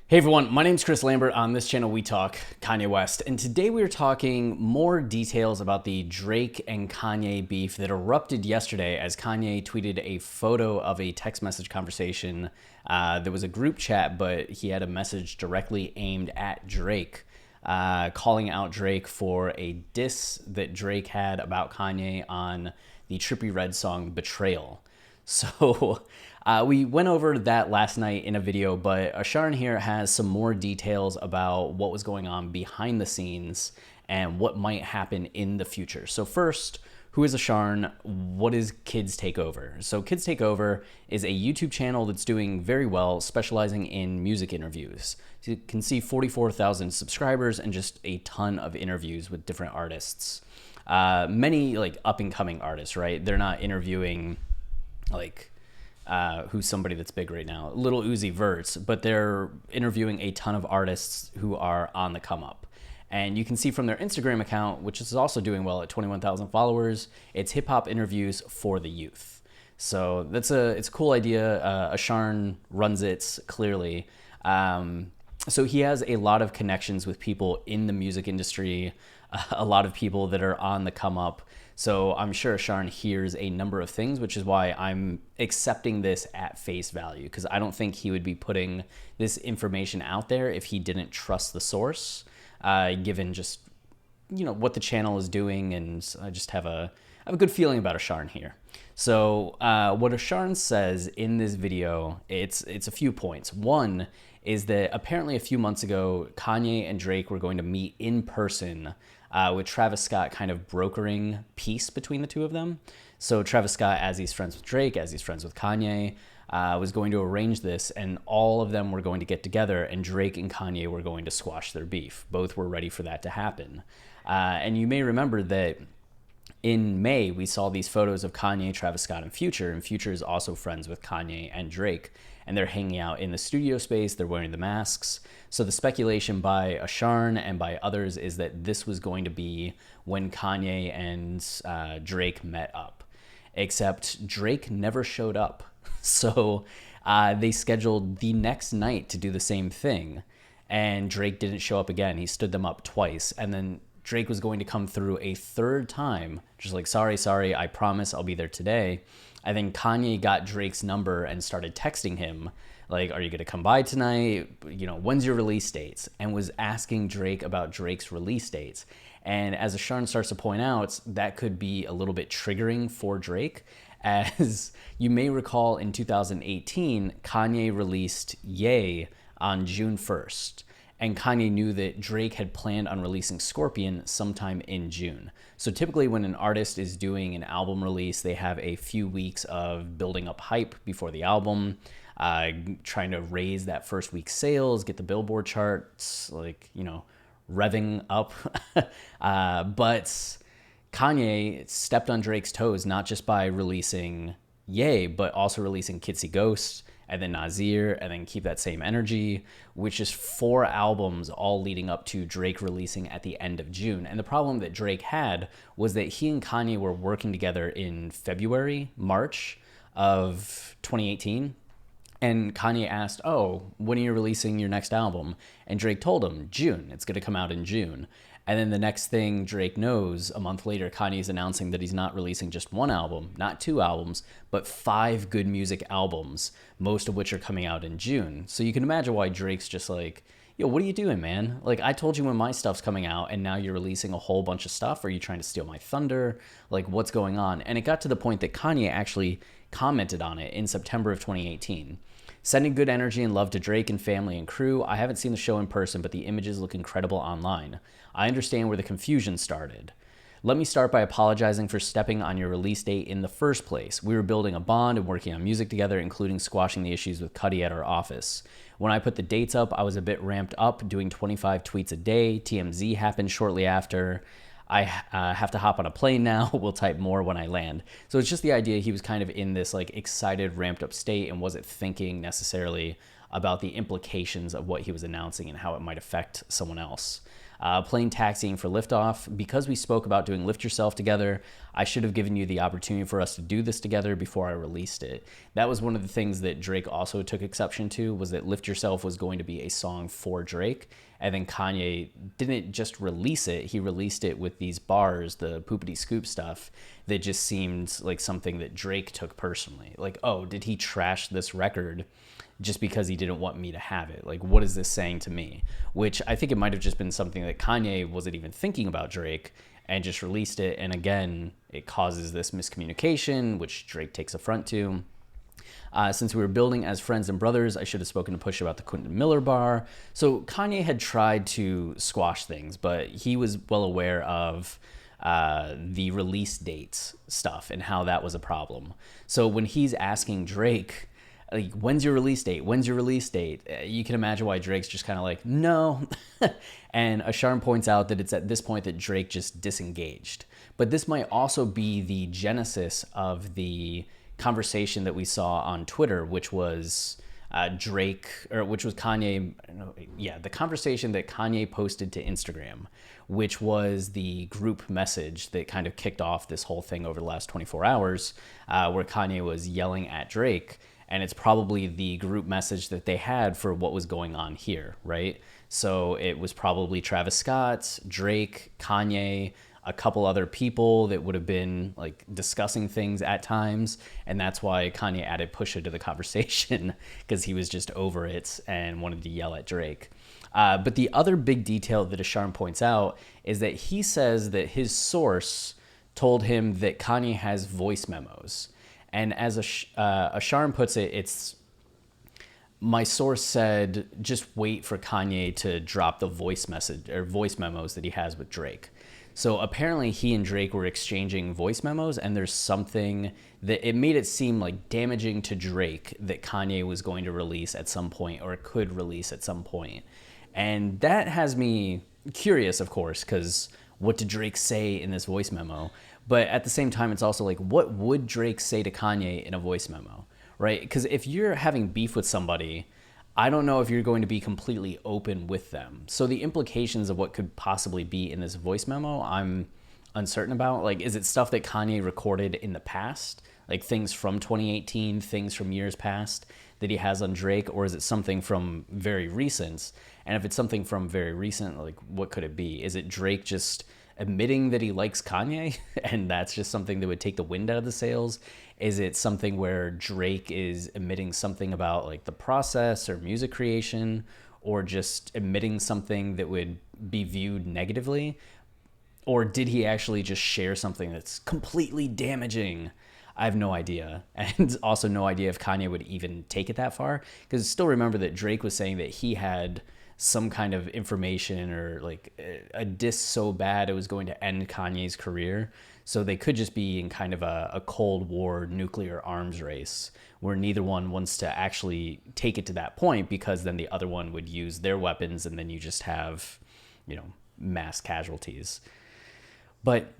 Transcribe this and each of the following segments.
Hey everyone, my name's Chris Lambert. On this channel, we talk Kanye West. And today we are talking more details about the Drake and Kanye beef that erupted yesterday as Kanye tweeted a photo of a text message conversation. There was a group chat, but he had a message directly aimed at Drake, calling out Drake for a diss that Drake had about Kanye on the Trippie Redd song Betrayal. So we went over that last night in a video, but Arsharn here has some more details about what was going on behind the scenes and what might happen in the future. So first, who is Arsharn? What is Kids Take Over? So Kids Take Over is a YouTube channel that's doing very well, specializing in music interviews. So you can see 44,000 subscribers and just a ton of interviews with different artists. Many like up and coming artists, right? They're not interviewing like who's somebody that's big right now, Lil Uzi Vert's, but they're interviewing a ton of artists who are on the come up. And you can see from their Instagram account, which is also doing well at 21,000 followers, it's hip hop interviews for the youth. So it's a cool idea. Arsharn runs it clearly. So he has a lot of connections with people in the music industry, a lot of people that are on the come up. So I'm sure Arsharn hears a number of things, which is why I'm accepting this at face value, because I don't think he would be putting this information out there if he didn't trust the source, given just, you know, what the channel is doing. And I just have a good feeling about Arsharn here. So what Arsharn says in this video, it's a few points. One is that apparently a few months ago, Kanye and Drake were going to meet in person, with Travis Scott kind of brokering peace between the two of them. So Travis Scott, as he's friends with Drake, as he's friends with Kanye, was going to arrange this, and all of them were going to get together, and Drake and Kanye were going to squash their beef. Both were ready for that to happen. And you may remember that in May, we saw these photos of Kanye, Travis Scott, and Future is also friends with Kanye and Drake, and they're hanging out in the studio space, they're wearing the masks. So the speculation by Arsharn and by others is that this was going to be when Kanye and Drake met up, except Drake never showed up. So they scheduled the next night to do the same thing, and Drake didn't show up again. He stood them up twice, and then Drake was going to come through a third time, just like, sorry, I promise I'll be there today. And then Kanye got Drake's number and started texting him, like, are you going to come by tonight? You know, when's your release dates? And was asking Drake about Drake's release dates. And as Arsharn starts to point out, that could be a little bit triggering for Drake. As you may recall, in 2018, Kanye released Ye on June 1st. And Kanye knew that Drake had planned on releasing Scorpion sometime in June. So typically when an artist is doing an album release, they have a few weeks of building up hype before the album, trying to raise that first week's sales, get the Billboard charts, like, you know, revving up. But Kanye stepped on Drake's toes, not just by releasing Ye, but also releasing Kitsy Ghost, and then Nasir, and then Keep That Same Energy, which is 4 albums all leading up to Drake releasing at the end of June. And the problem that Drake had was that he and Kanye were working together in February, March of 2018. And Kanye asked, oh, when are you releasing your next album? And Drake told him, June. It's going to come out in June. And then the next thing Drake knows, a month later, Kanye's announcing that he's not releasing just 1 album, not 2 albums, but 5 good music albums, most of which are coming out in June. So you can imagine why Drake's just like, yo, what are you doing, man? Like, I told you when my stuff's coming out, and now you're releasing a whole bunch of stuff. Are you trying to steal my thunder? Like, what's going on? And it got to the point that Kanye actually commented on it in September of 2018. Sending good energy and love to Drake and family and crew. I haven't seen the show in person, but the images look incredible online. I understand where the confusion started. Let me start by apologizing for stepping on your release date in the first place. We were building a bond and working on music together, including squashing the issues with Cudi at our office. When I put the dates up, I was a bit ramped up, doing 25 tweets a day. TMZ happened shortly after. I have to hop on a plane now. We'll type more when I land. So it's just the idea he was kind of in this like excited, ramped up state and wasn't thinking necessarily about the implications of what he was announcing and how it might affect someone else. Playing Taxiing for Liftoff. Because we spoke about doing Lift Yourself together, I should have given you the opportunity for us to do this together before I released it. That was one of the things that Drake also took exception to, was that Lift Yourself was going to be a song for Drake. And then Kanye didn't just release it, he released it with these bars, the poopity scoop stuff, that just seemed like something that Drake took personally. Like, oh, did he trash this record just because he didn't want me to have it? Like, what is this saying to me? Which I think it might have just been something that Kanye wasn't even thinking about Drake and just released it. And again, it causes this miscommunication, which Drake takes affront to. Since we were building as friends and brothers, I should have spoken to Push about the Quentin Miller bar. So Kanye had tried to squash things, but he was well aware of the release dates stuff and how that was a problem. So when he's asking Drake, like, when's your release date? When's your release date? You can imagine why Drake's just kind of like, no. And Arsharn points out that it's at this point that Drake just disengaged. But this might also be the genesis of the conversation that we saw on Twitter, which was Kanye. The conversation that Kanye posted to Instagram, which was the group message that kind of kicked off this whole thing over the last 24 hours, where Kanye was yelling at Drake. And it's probably the group message that they had for what was going on here, right? So it was probably Travis Scott, Drake, Kanye, a couple other people that would have been like discussing things at times. And that's why Kanye added Pusha to the conversation, because he was just over it and wanted to yell at Drake. But the other big detail that Arsharn points out is that he says that his source told him that Kanye has voice memos. And as Arsharn puts it, it's, my source said, just wait for Kanye to drop the voice message or voice memos that he has with Drake. So apparently he and Drake were exchanging voice memos, and there's something that it made it seem like damaging to Drake that Kanye was going to release at some point, or could release at some point. And that has me curious, of course, because what did Drake say in this voice memo? But at the same time, it's also like, what would Drake say to Kanye in a voice memo, right? Because if you're having beef with somebody, I don't know if you're going to be completely open with them. So the implications of what could possibly be in this voice memo, I'm uncertain about. Like, is it stuff that Kanye recorded in the past? Like things from 2018, things from years past that he has on Drake? Or is it something from very recent? And if it's something from very recent, like what could it be? Is it Drake just admitting that he likes Kanye and that's just something that would take the wind out of the sails? Is it something where Drake is admitting something about like the process or music creation, or just admitting something that would be viewed negatively? Or did he actually just share something that's completely damaging? I have no idea. And also no idea if Kanye would even take it that far, because still remember that Drake was saying that he had some kind of information or like a diss so bad it was going to end Kanye's career. So they could just be in kind of a Cold War nuclear arms race where neither one wants to actually take it to that point, because then the other one would use their weapons and then you just have, mass casualties. But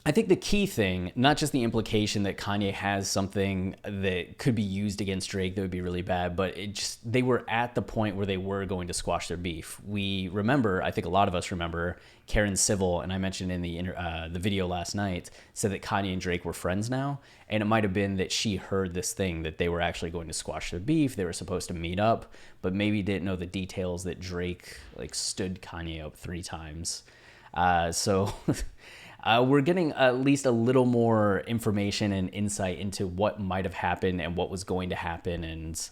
I think the key thing, not just the implication that Kanye has something that could be used against Drake that would be really bad, but they were at the point where they were going to squash their beef. We remember, I think a lot of us remember, Karen Civil, and I mentioned in the video last night, said that Kanye and Drake were friends now. And it might have been that she heard this thing that they were actually going to squash their beef. They were supposed to meet up, but maybe didn't know the details that Drake stood Kanye up 3 times. We're getting at least a little more information and insight into what might have happened and what was going to happen and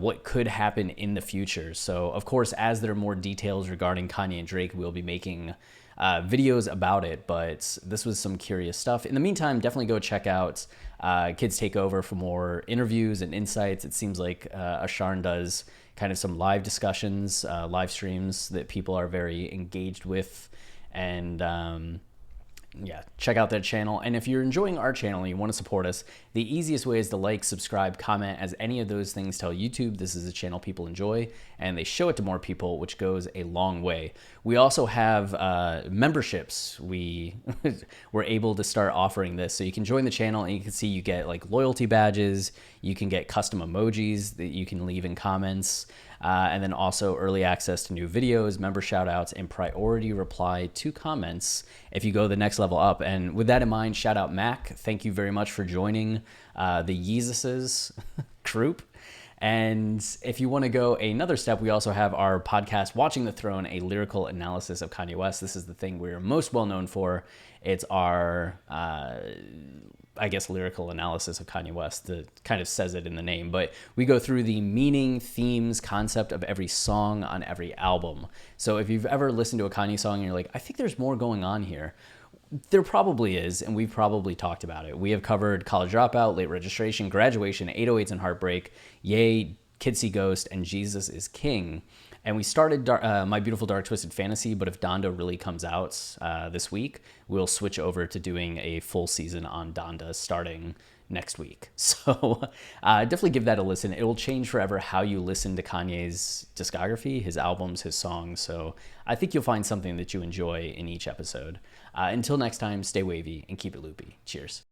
what could happen in the future. So, of course, as there are more details regarding Kanye and Drake, we'll be making videos about it. But this was some curious stuff. In the meantime, definitely go check out Kids Take Over for more interviews and insights. It seems like Arsharn does kind of some live discussions, live streams that people are very engaged with. And check out that channel. And if you're enjoying our channel and you want to support us, the easiest way is to like, subscribe, comment, as any of those things tell YouTube this is a channel people enjoy, and they show it to more people, which goes a long way. We also have memberships. We were able to start offering this. So you can join the channel and you can see you get loyalty badges. You can get custom emojis that you can leave in comments. And then also early access to new videos, member shout outs, and priority reply to comments if you go the next level up. And with that in mind, shout out Mac. Thank you very much for joining the Yeezuses group. And if you want to go another step, we also have our podcast, Watching the Throne, a lyrical analysis of Kanye West. This is the thing we're most well known for. It's our, I guess, lyrical analysis of Kanye West. That kind of says it in the name. But we go through the meaning, themes, concept of every song on every album. So if you've ever listened to a Kanye song and you're like, I think there's more going on here, there probably is, and we've probably talked about it. We have covered College Dropout, Late Registration, Graduation, 808s and Heartbreak, Yay, Kids See Ghost, and Jesus is King. And we started My Beautiful Dark Twisted Fantasy, but if Donda really comes out this week, we'll switch over to doing a full season on Donda starting next week. So definitely give that a listen. It will change forever how you listen to Kanye's discography, his albums, his songs. So I think you'll find something that you enjoy in each episode. Until next time, stay wavy and keep it loopy. Cheers.